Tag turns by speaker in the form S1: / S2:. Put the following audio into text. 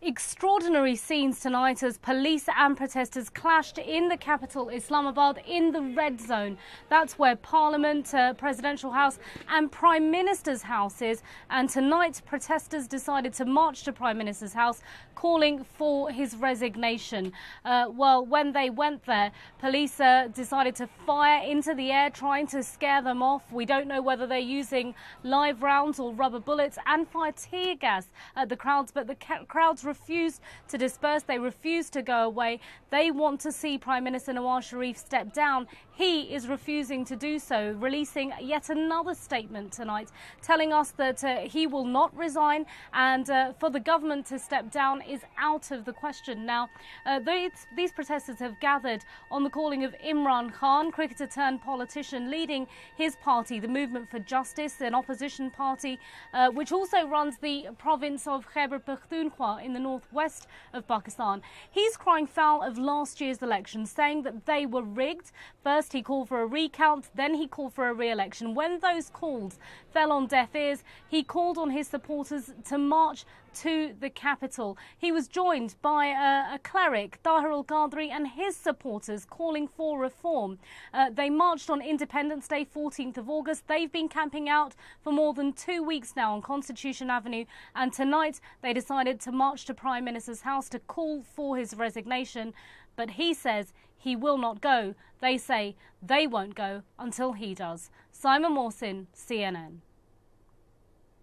S1: Extraordinary scenes tonight as police and protesters clashed in the capital, Islamabad, in the red zone. That's where Parliament, Presidential House and Prime Minister's House is. And tonight, protesters decided to march to Prime Minister's house, calling for his resignation. Well, when they went there, police decided to fire into the air, trying to scare them off. We don't know whether they're using live rounds or rubber bullets, and fire tear gas at the crowds, but the crowds refused to disperse. They refused to go away. They want to see Prime Minister Nawaz Sharif step down. He is refusing to do so, releasing yet another statement tonight, telling us that he will not resign, and for the government to step down is out of the question. Now, these protesters have gathered on the calling of Imran Khan, cricketer turned politician leading his party, the Movement for Justice, an opposition party which also runs the province of Khyber Pakhtunkhwa in the northwest of Pakistan. He's crying foul of last year's elections, saying that they were rigged. First he called for a recount, then he called for a re-election. When those calls fell on deaf ears, he called on his supporters to march to the capital. He was joined by a cleric, Tahirul Qadri, and his supporters calling for reform. They marched on Independence Day, 14th of August. They've been camping out for more than 2 weeks now on Constitution Avenue, and tonight they decided to march to Prime Minister's house to call for his resignation. But he says he will not go. They say they won't go until he does. Saima Mohsin, CNN.